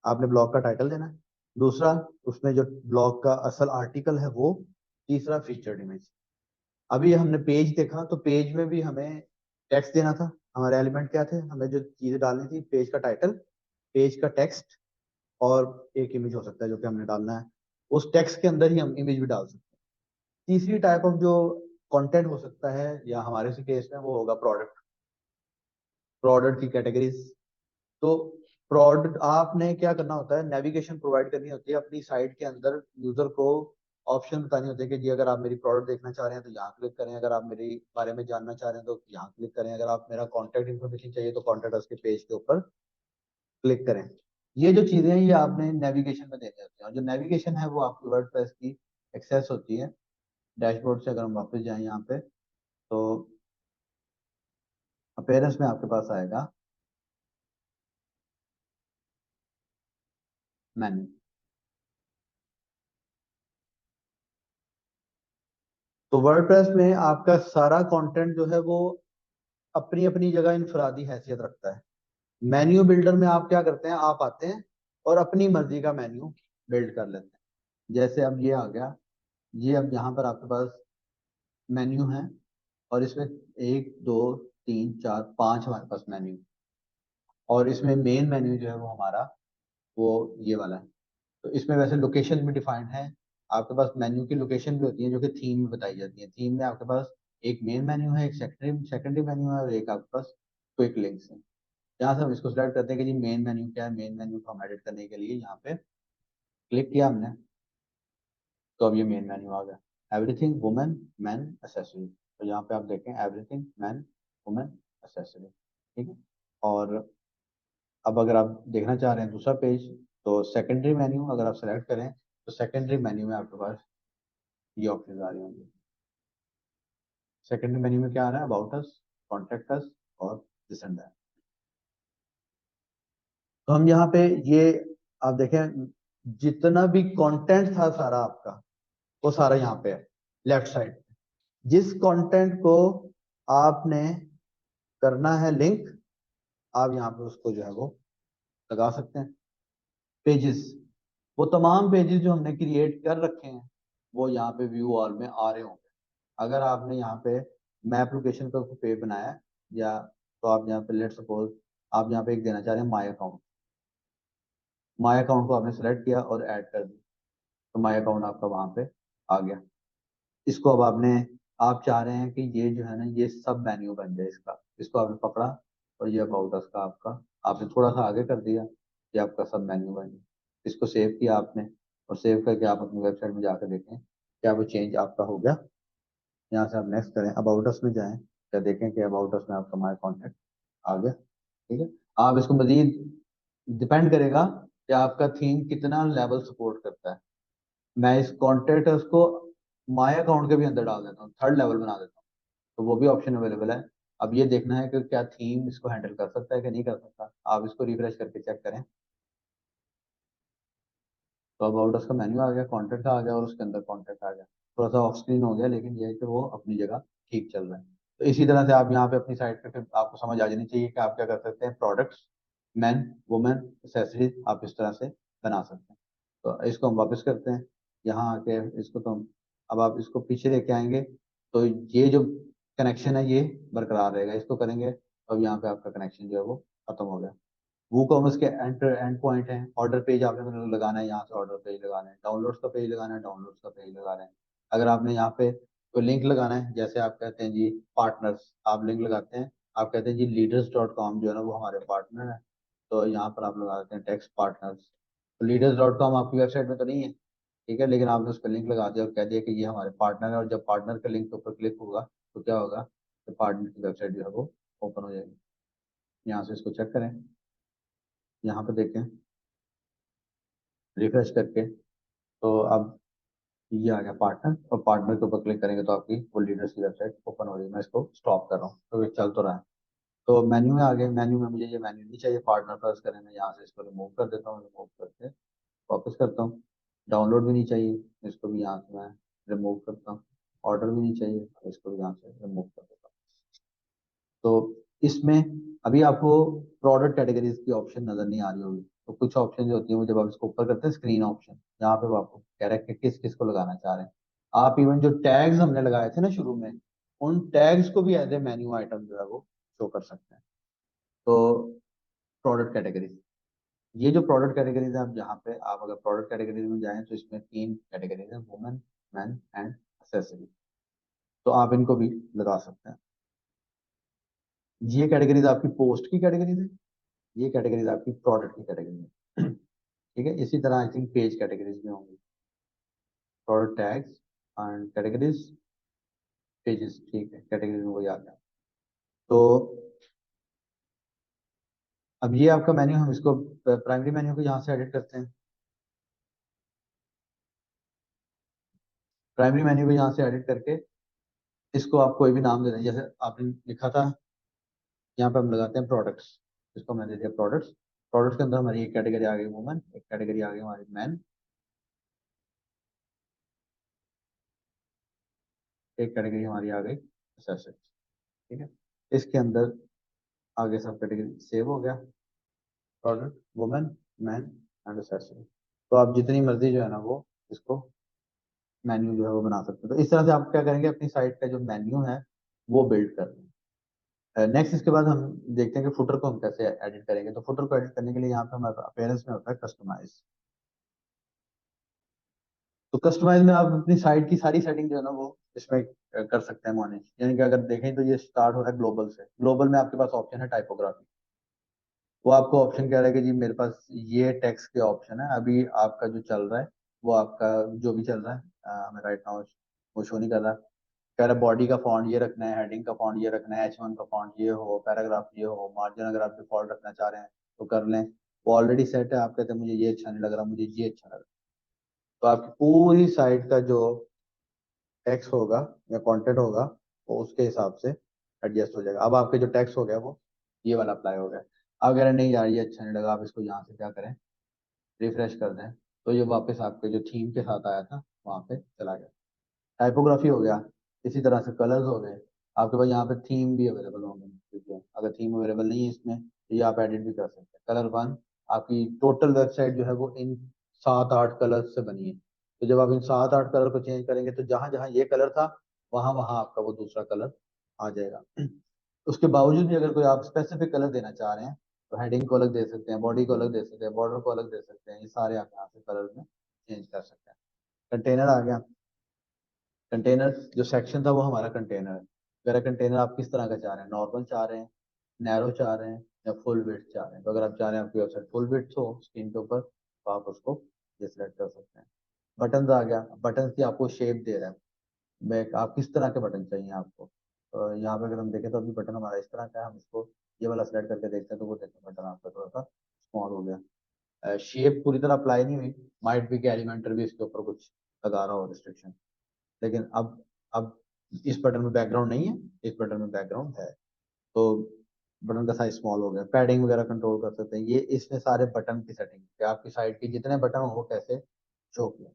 आपने ब्लॉग का टाइटल देना है। दूसरा, उसमें जो ब्लॉग का असल आर्टिकल है वो। तीसरा, फीचर्ड इमेज। अभी हमने पेज देखा, तो पेज में भी हमें टेक्स्ट देना था। हमारे एलिमेंट क्या थे, हमें जो चीजें डालनी थी, पेज का टाइटल, पेज का टेक्स्ट, और एक इमेज हो सकता है जो कि हमने डालना है। उस टेक्स्ट के अंदर ही हम इमेज भी डाल सकते हैं। तीसरी टाइप ऑफ जो कंटेंट हो सकता है, या हमारे से केस में वो होगा प्रोडक्ट। प्रोडक्ट की कैटेगरीज। तो प्रोडक्ट, आपने क्या करना होता है, नेविगेशन प्रोवाइड करनी होती है अपनी साइट के अंदर। यूजर को ऑप्शन बतानी होते हैं कि जी अगर आप मेरी प्रोडक्ट देखना चाह रहे हैं तो यहाँ क्लिक करें, अगर आप मेरे बारे में जानना चाह रहे हैं तो यहाँ क्लिक करें, अगर आप मेरा कॉन्टैक्ट इन्फॉर्मेशन चाहिए तो कॉन्टैक्ट अस के पेज के ऊपर क्लिक करें। ये जो चीजें हैं ये आपने नेविगेशन में देने होते हैं, और जो नेविगेशन है वो आपकी वर्डप्रेस की एक्सेस होती है। डैशबोर्ड से अगर हम वापस जाएं यहाँ पे, तो अपीयरेंस में आपके पास आएगा मेन्यू। तो वर्डप्रेस में आपका सारा कंटेंट जो है वो अपनी अपनी जगह इनफरादी हैसियत रखता है। मेन्यू बिल्डर में आप क्या करते हैं, आप आते हैं और अपनी मर्जी का मेन्यू बिल्ड कर लेते हैं। जैसे अब ये आ गया, ये अब यहाँ पर आपके पास मेन्यू है, और इसमें एक दो तीन चार पांच हमारे पास मेन्यू, और इसमें मेन मेन्यू जो है वो हमारा वो ये वाला है। तो इसमें वैसे लोकेशन भी डिफाइंड है। आपके पास मेन्यू की लोकेशन भी होती है जो कि थीम में बताई जाती है। थीम में आपके पास एक मेन मेन्यू है, एक सेकेंडरी सेकेंडरी मेन्यू है, और एक आपके पास क्विक लिंक्स है। यहाँ से हम इसको सिलेक्ट करते हैं कि जी मेन मेन्यू क्या है। मेन मेन्यू को हम एडिट करने के लिए यहाँ पे क्लिक किया हमने, तो अब ये मेन मेन्यू आ गया। एवरीथिंग वुमेन मैन एसेसरी, तो यहाँ पे आप देखें एवरीथिंग मैन वुमेन एसेसरी, ठीक है। और अब अगर आप देखना चाह रहे हैं दूसरा पेज, तो सेकेंडरी मेन्यू अगर आप सेलेक्ट करें, तो सेकेंडरी मेन्यू में आपके पास ये ऑप्शन आ रही होंगी। सेकेंडरी मेन्यू में क्या आ रहा है, अबाउट अस, कॉन्टेक्ट अस, और दिस एंड दैट। तो हम यहाँ पे ये आप देखें, जितना भी कंटेंट था सारा आपका, वो सारा यहाँ पे है लेफ्ट साइड। जिस कंटेंट को आपने करना है लिंक, आप यहाँ पे उसको जो है वो लगा सकते हैं। पेजेस, वो तमाम पेजेस जो हमने क्रिएट कर रखे हैं वो यहाँ पे व्यू ऑल में आ रहे होंगे। अगर आपने यहाँ पे मैप लोकेशन का पेज बनाया है, या तो आप यहाँ पे लेट सपोज आप यहाँ पे एक देना चाह रहे हैं माई अकाउंट। माई अकाउंट को आपने सेलेक्ट किया और ऐड कर दिया, तो माई अकाउंट आपका वहाँ पे आ गया। इसको अब आपने, आप चाह रहे हैं कि ये जो है ना ये सब मेन्यू बन जाए इसका, इसको आपने पकड़ा और ये अबाउट अस का आपका आपने थोड़ा सा आगे कर दिया, ये आपका सब मेन्यू बन गया। इसको सेव किया आपने, और सेव करके आप अपनी वेबसाइट में जाकर देखें क्या वो चेंज आपका हो गया। यहाँ से आप नेक्स्ट करें, अबाउट अस में जाएं, क्या देखें कि अबाउट अस में आपका माई कॉन्टैक्ट आ गया, ठीक है। आप इसको मजीद डिपेंड करेगा कि आपका थीम कितना लेवल सपोर्ट करता है। मैं इस कॉन्टैक्ट को माई अकाउंट के भी अंदर डाल देता हूँ, थर्ड लेवल बना देता हूँ, तो वो भी ऑप्शन अवेलेबल है। अब ये देखना है कि क्या थीम इसको हैंडल कर सकता है कि नहीं कर सकता। आप इसको रिफ्रेश करके चेक करें, तो अबाउट उसका मेन्यू आ गया, कॉन्टैक्ट का आ गया, और उसके अंदर कॉन्टैक्ट आ गया। थोड़ा सा ऑफ स्क्रीन हो गया, लेकिन ये है कि वो अपनी जगह ठीक चल रहा है। तो इसी तरह से आप यहाँ पे अपनी साइट पे फिर आपको समझ आ जानी चाहिए कि आप क्या कर सकते हैं। प्रोडक्ट्स, मैन, वुमेन, एक्सेसरीज आप इस तरह से बना सकते हैं। तो इसको हम वापस करते हैं, यहाँ आके इसको तो हम, अब आप इसको पीछे लेके आएंगे, तो ये जो कनेक्शन है ये बरकरार रहेगा। इसको करेंगे तो अब यहाँ पे आपका कनेक्शन जो है वो खत्म हो गया। वूकॉमर्स के एंड पॉइंट है, ऑर्डर पेज आपने लगाना है, यहाँ से ऑर्डर पेज लगाना है, डाउनलोड्स का पेज लगाना है, डाउनलोड्स का पेज लगाना है। अगर आपने यहाँ पे कोई लिंक लगाना है, जैसे आप कहते हैं जी पार्टनर्स, आप लिंक लगाते हैं, आप कहते हैं जी leaders.com जो है ना वो हमारे पार्टनर है, तो यहाँ पर आप लगा देते हैं टेक्स्ट पार्टनर्स। तो leaders.com आपकी वेबसाइट में तो नहीं है, ठीक है, लेकिन आपने उस पर लिंक लगा दिया और कह दिया कि ये हमारे पार्टनर है, और जब पार्टनर के लिंक के ऊपर क्लिक होगा तो क्या होगा, तो पार्टनर की वेबसाइट जो है वो ओपन हो जाएगी। यहाँ से इसको चेक करें, यहाँ पे देखें, रिफ्रेश करके, तो अब ये आ गया पार्टनर, और पार्टनर के ऊपर क्लिक करेंगे तो आपकी वो लीडर्स की वेबसाइट ओपन हो रही है। मैं इसको स्टॉप कर रहा हूँ तो ये चल तो रहा है। तो मेन्यू में आ गए, मेन्यू में मुझे ये मेन्यू नहीं चाहिए, पार्टनर फर्स्ट करें, मैं यहाँ से इसको रिमूव कर देता हूँ, रिमूव करके वापस करता हूँ। डाउनलोड भी नहीं चाहिए, इसको भी यहाँ से मैं रिमूव करता हूँ। ऑर्डर भी नहीं चाहिए, इसको भी यहाँ से रिमूव कर देता हूँ। तो इसमें अभी आपको प्रोडक्ट कैटेगरीज की ऑप्शन नजर नहीं आ रही होगी, तो कुछ ऑप्शन जो होती है वो जब आप इसको ऊपर करते हैं स्क्रीन ऑप्शन, यहाँ पे वो आपको कह रहा है कि किस किस को लगाना चाह रहे हैं। आप इवन जो टैग्स हमने लगाए थे ना शुरू में, उन टैग्स को भी एज ए मेन्यू आइटम जो है वो शो कर सकते हैं। तो प्रोडक्ट कैटेगरीज, ये जो प्रोडक्ट कैटेगरीज है, आप यहाँ पे आप अगर प्रोडक्ट कैटेगरीज में जाएं तो इसमें 3 कैटेगरीज है, वुमेन, मैन एंड एक्सेसरी। तो आप इनको भी लगा सकते हैं। ये कैटेगरीज आपकी पोस्ट की कैटेगरीज है, ये कैटेगरीज आपकी प्रोडक्ट की कैटेगरी है। ठीक है, इसी तरह आई थिंक पेज कैटेगरीज में होंगी, product tags and categories, pages, ठीक है, कैटेगरीज में वही आ गया। तो अब ये आपका मेन्यू, हम इसको प्राइमरी मेन्यू को यहाँ से एडिट करते हैं। प्राइमरी मेन्यू को यहाँ से एडिट करके इसको आप कोई भी नाम दे दें, जैसे आपने लिखा था, यहाँ पे हम लगाते हैं प्रोडक्ट्स, इसको मैंने दे दिया प्रोडक्ट्स। प्रोडक्ट्स के अंदर हमारी एक कैटेगरी आ गई वुमेन, एक कैटेगरी आ गई हमारी मैन, एक कैटेगरी हमारी आ गई एक्सेसरीज। ठीक है, इसके अंदर आगे सब कैटेगरी सेव हो गया, product, women, man and accessory. तो आप जितनी मर्जी जो है ना वो इसको मेन्यू जो है वो बना सकते हो। तो इस तरह से आप क्या करेंगे, अपनी साइट का जो मेन्यू है वो बिल्ड कर लेंगे। नेक्स्ट इसके बाद हम देखते हैं कि फुटर को हम कैसे एडिट करेंगे। तो फुटर को एडिट करने के लिए यहाँ पे हमारे अपीयरेंस में होता है कस्टमाइज। तो कस्टमाइज में आप अपनी साइट की सारी सेटिंग जो है ना वो इसमें कर सकते हैं मैनेज। यानी कि अगर देखें तो ये स्टार्ट हो रहा है ग्लोबल से, ग्लोबल में आपके पास ऑप्शन है टाइपोग्राफी। वो आपको ऑप्शन कह रहा है कि जी मेरे पास ये टेक्स्ट के ऑप्शन है, अभी आपका जो चल रहा है वो आपका जो भी चल रहा है, हमें राइट नाउ वो शो नहीं कर रहा। कह रहा है बॉडी का फॉन्ट ये रखना है, हेडिंग का फॉन्ट ये रखना है, H1 का फॉन्ट ये हो, पैराग्राफ ये हो, मार्जिन अगर आप डिफॉल्ट रखना चाह रहे हैं तो कर लें। वो ऑलरेडी सेट है, आप कहते हैं मुझे ये अच्छा नहीं लग रहा, मुझे ये अच्छा लग रहा। तो आपकी पूरी साइट का जो टेक्स्ट होगा या कंटेंट होगा वो उसके हिसाब से एडजस्ट हो जाएगा। अब आपके जो टेक्स्ट हो गया वो ये वाला अप्लाई हो गया। अब अगर नहीं यार ये अच्छा नहीं लगा, आप इसको यहाँ से क्या करें, रिफ्रेश कर दें, तो ये वापस आपके जो थीम के साथ आया था वहाँ पे चला गया। टाइपोग्राफी हो गया, इसी तरह से कलर्स हो गए। आपके पास यहाँ पे थीम भी अवेलेबल होंगे, ठीक है, अगर थीम अवेलेबल नहीं है इसमें तो ये आप एडिट भी कर सकते हैं। कलर वन, आपकी टोटल वेबसाइट जो है वो इन 7-8 कलर से बनी है। तो जब आप इन 7-8 कलर को चेंज करेंगे तो जहां जहां ये कलर था वहां वहां आपका वो दूसरा कलर आ जाएगा। उसके बावजूद भी अगर कोई आप स्पेसिफिक कलर देना चाह रहे हैं तो हेडिंग को अलग दे सकते हैं, बॉडी को अलग दे सकते हैं, बॉर्डर को अलग दे सकते हैं, ये सारे आप यहाँ से कलर में चेंज कर सकते हैं। कंटेनर आ गया, कंटेनर जो सेक्शन था वो हमारा कंटेनर है। अगर कंटेनर आप किस तरह का चाह रहे हैं, नॉर्मल चाह रहे हैं, नैरो चाह रहे हैं, या फुल विड्थ चाह रहे हैं। तो अगर आप चाह रहे हैं आपकी वेबसाइट फुल विड्थ हो स्क्रीन के ऊपर तो आप उसको ये सिलेक्ट कर सकते हैं। बटन आ गया, बटन की आपको शेप दे रहा है, मैं आप किस तरह के बटन चाहिए आपको। तो यहाँ पे अगर हम देखें तो अभी बटन हमारा इस तरह का है, हम इसको ये वाला सिलेक्ट करके देखते हैं तो वो देखें बटन आपका थोड़ा सा स्मॉल हो गया। शेप पूरी तरह अप्लाई नहीं हुई, माइट भी कि एलिमेंटर भी इसके ऊपर कुछ लगा रहा हो रिस्ट्रिक्शन। लेकिन अब इस बटन में बैकग्राउंड नहीं है, इस बटन में बैकग्राउंड है, तो बटन का साइज स्मॉल हो गया। पैडिंग वगैरह कंट्रोल कर सकते हैं। ये इसमें सारे बटन की सेटिंग कि आपकी साइट के जितने बटन हो वो कैसे शो किए।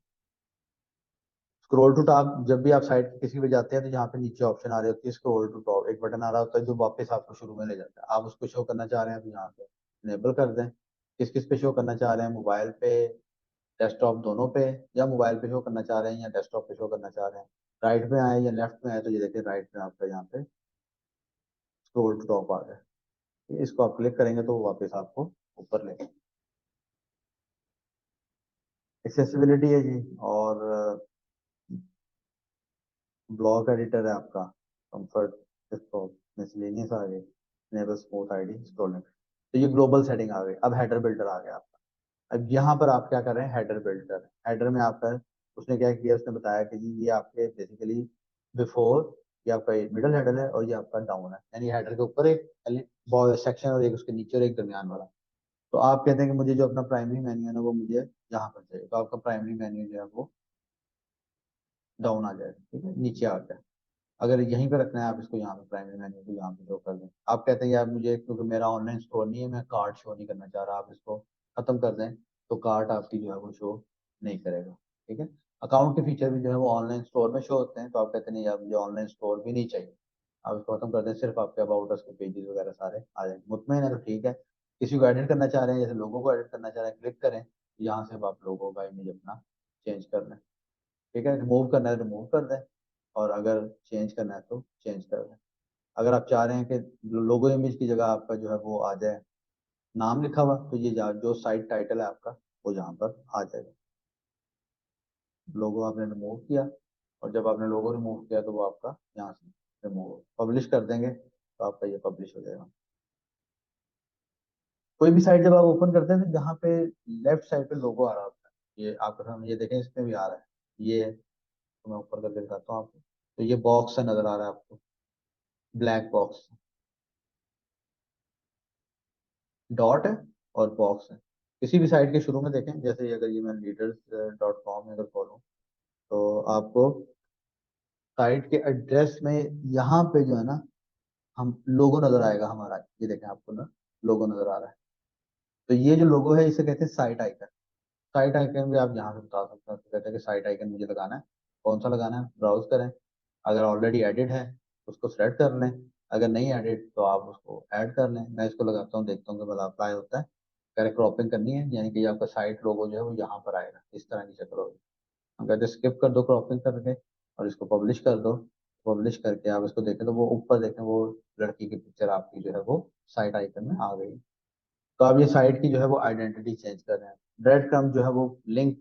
स्क्रॉल टू टॉप, जब भी आप साइट पे किसी पे जाते हैं तो यहाँ पे नीचे ऑप्शन आ रही होती है स्क्रॉल टू टॉप, एक बटन आ रहा होता है जो वापस आपको शुरू में ले जाता है। आप उसको शो करना चाह रहे हैं तो यहाँ पे इनेबल कर दें। किस किस पे शो करना चाह रहे हैं, मोबाइल पे, डेस्कटॉप, दोनों पे, या मोबाइल पे शो करना चाह रहे हैं या डेस्कटॉप पे शो करना चाह रहे हैं। राइट में आए या लेफ्ट में आए, तो ये देखिए राइट में आपका यहाँ पे स्क्रॉल टू टॉप आ गया। इसको आप क्लिक करेंगे तो वो वापस आपको ऊपर ले। एक्सेसिबिलिटी है जी, और ब्लॉक एडिटर है आपका, कंफर्ट, इसको मिसलेनियस आ गई, इनेबल स्मूथ आईडी स्क्रॉलिंग। तो ये ग्लोबल सेटिंग आ गई। अब हेडर बिल्डर आ गया आपका। अब यहाँ पर आप क्या कर रहे हैं, हेडर बिल्डर। हेडर में आपका उसने क्या किया, उसने बताया कि जी ये आपके बेसिकली बिफोर, ये आपका मिडल हेडर है और ये आपका डाउन है, यानी हेडर के ऊपर एक सेक्शन और एक उसके नीचे और एक दरमियान वाला। तो आप कहते हैं कि मुझे जो अपना प्राइमरी मेन्यू है ना वो मुझे यहाँ पर चाहिए, तो आपका प्राइमरी मेन्यू जो है वो डाउन आ जाएगा, ठीक है, नीचे आ गया। अगर यहीं पे रखना है आप इसको, यहाँ पे प्राइमरी मेन्यू को यहाँ पे शो कर दें। आप कहते हैं यार मुझे, क्योंकि मेरा ऑनलाइन स्टोर नहीं है, मैं कार्ड शो नहीं करना चाह रहा, आप इसको खत्म कर दें, तो कार्ड आपकी जो है वो शो नहीं करेगा, ठीक है। अकाउंट के फीचर भी जो है वो ऑनलाइन स्टोर में शो होते हैं, तो आप कहते हैं नहीं यार मुझे ऑनलाइन स्टोर भी नहीं चाहिए, आप इसको खत्म कर दें, सिर्फ आपके अबाउट अस के पेजेस वगैरह सारे आ जाएंगे। मुतमईन है तो ठीक है। किसी को एडिट करना चाह रहे हैं, जैसे लोगों को एडिट करना चाह रहे हैं, क्लिक करें, यहाँ से अब आप लोगों का इमेज अपना चेंज कर लें, ठीक है। रिमूव करना है रिमूव कर दें, और अगर चेंज करना है तो चेंज कर दें। अगर आप चाह रहे हैं कि लोगो इमेज की जगह आपका जो है वो आ जाए नाम लिखा हुआ, तो ये जो साइट टाइटल है आपका वो यहाँ पर आ जाएगा। लोगो आपने रिमूव किया, और जब आपने लोगो रिमूव किया तो वो आपका यहाँ से रिमूव, पब्लिश कर देंगे तो आपका ये पब्लिश हो जाएगा। कोई भी साइट जब आप ओपन करते हैं तो जहाँ पे लेफ्ट साइड पे लोगो आ रहा होता है, ये आपके सामने ये देखें, इसमें भी आ रहा है ये, तो मैं ऊपर करके दिखाता हूँ आपको। तो ये बॉक्स से नजर आ रहा है आपको, ब्लैक बॉक्स, डॉट है और बॉक्स है। किसी भी साइट के शुरू में देखें, जैसे ये अगर ये मैं leaders.com में अगर खोलूँ, तो आपको साइट के एड्रेस में यहाँ पे जो है ना, हम लोगो नजर आएगा हमारा, ये देखें आपको ना लोगो नजर आ रहा है। तो ये जो लोगो है इसे कहते हैं साइट आइकन। साइट आइकन भी आप यहाँ से बता सकते हैं, तो कहते हैं कि साइट आइकन मुझे लगाना है, कौन सा लगाना है, ब्राउज करें। अगर ऑलरेडी एडिट है उसको सेलेक्ट कर लें, अगर नहीं एडिट तो आप उसको ऐड कर लें। मैं इसको लगाता हूँ, देखता हूँ कि मतलब अप्लाई होता है। अगर क्रॉपिंग करनी है, यानी कि आपका साइट लोगो जो है वो यहाँ पर आएगा, इस तरह की शक्ल होगी। हम कहते हैं स्किप कर दो क्रॉपिंग करके, और इसको पब्लिश कर दो। पब्लिश करके आप इसको देखें तो वो ऊपर देखें, वो लड़की की पिक्चर आपकी जो है वो साइट आइकन में आ गई। तो आप ये साइट की जो है वो आइडेंटिटी चेंज कर रहे हैं। ब्रेड क्रम्ब जो है वो link,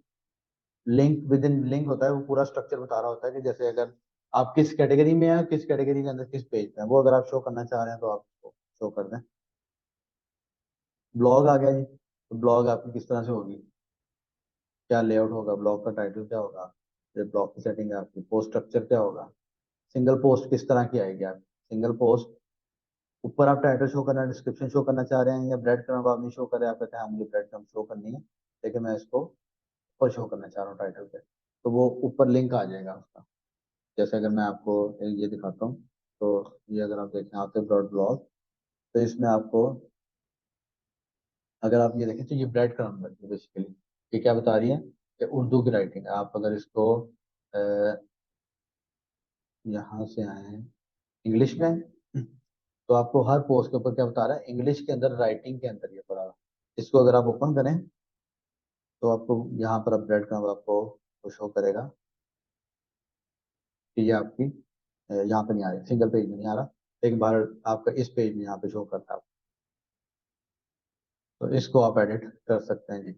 link with in link होता है, वो पूरा स्ट्रक्चर बता रहा होता है कि जैसे अगर आप किस कैटेगरी में हैं, किस कैटेगरी के अंदर किस पेज पे हैं, वो अगर आप शो करना चाह रहे हैं तो आप उसको शो कर दें। ब्लॉग आ गया जी, तो ब्लॉग आपकी किस तरह से होगी, क्या लेआउट होगा, ब्लॉग का टाइटल क्या होगा, ये ब्लॉग की सेटिंग है आपकी, पोस्ट स्ट्रक्चर क्या होगा, सिंगल पोस्ट किस तरह की आएगी आपकी, सिंगल पोस्ट, ऊपर आप टाइटल शो करना, डिस्क्रिप्शन शो करना चाह रहे हैं, या ब्रेड क्रम्ब आप नहीं शो कर रहे हैं, आप कहते हैं हाँ मुझे ब्रेड क्रम्ब शो करनी है, लेकिन मैं इसको ऊपर शो करना चाह रहा हूँ टाइटल पे, तो वो ऊपर लिंक आ जाएगा उसका। जैसे अगर मैं आपको एक ये दिखाता हूँ, तो ये अगर आप देखें आते ब्रॉड ब्लॉग, तो इसमें आपको, अगर आप ये देखें तो ये ब्रेड क्रम्ब है बेसिकली। ये क्या बता रही है कि उर्दू की राइटिंग है। आप अगर इसको अ, यहाँ से आए हैं इंग्लिश में, तो आपको हर पोस्ट के ऊपर क्या बता रहा है, इंग्लिश के अंदर राइटिंग के अंदर ये पड़ा हुआ है। इसको अगर आप ओपन करें तो आपको यहाँ पर ब्रेड क्रम्ब आपको शो करेगा कि ये आपकी यहाँ पे नहीं आ रही, सिंगल पेज में नहीं आ रहा, एक बार आपका इस पेज में यहाँ पे शो करता है। तो इसको आप एडिट कर सकते हैं जी।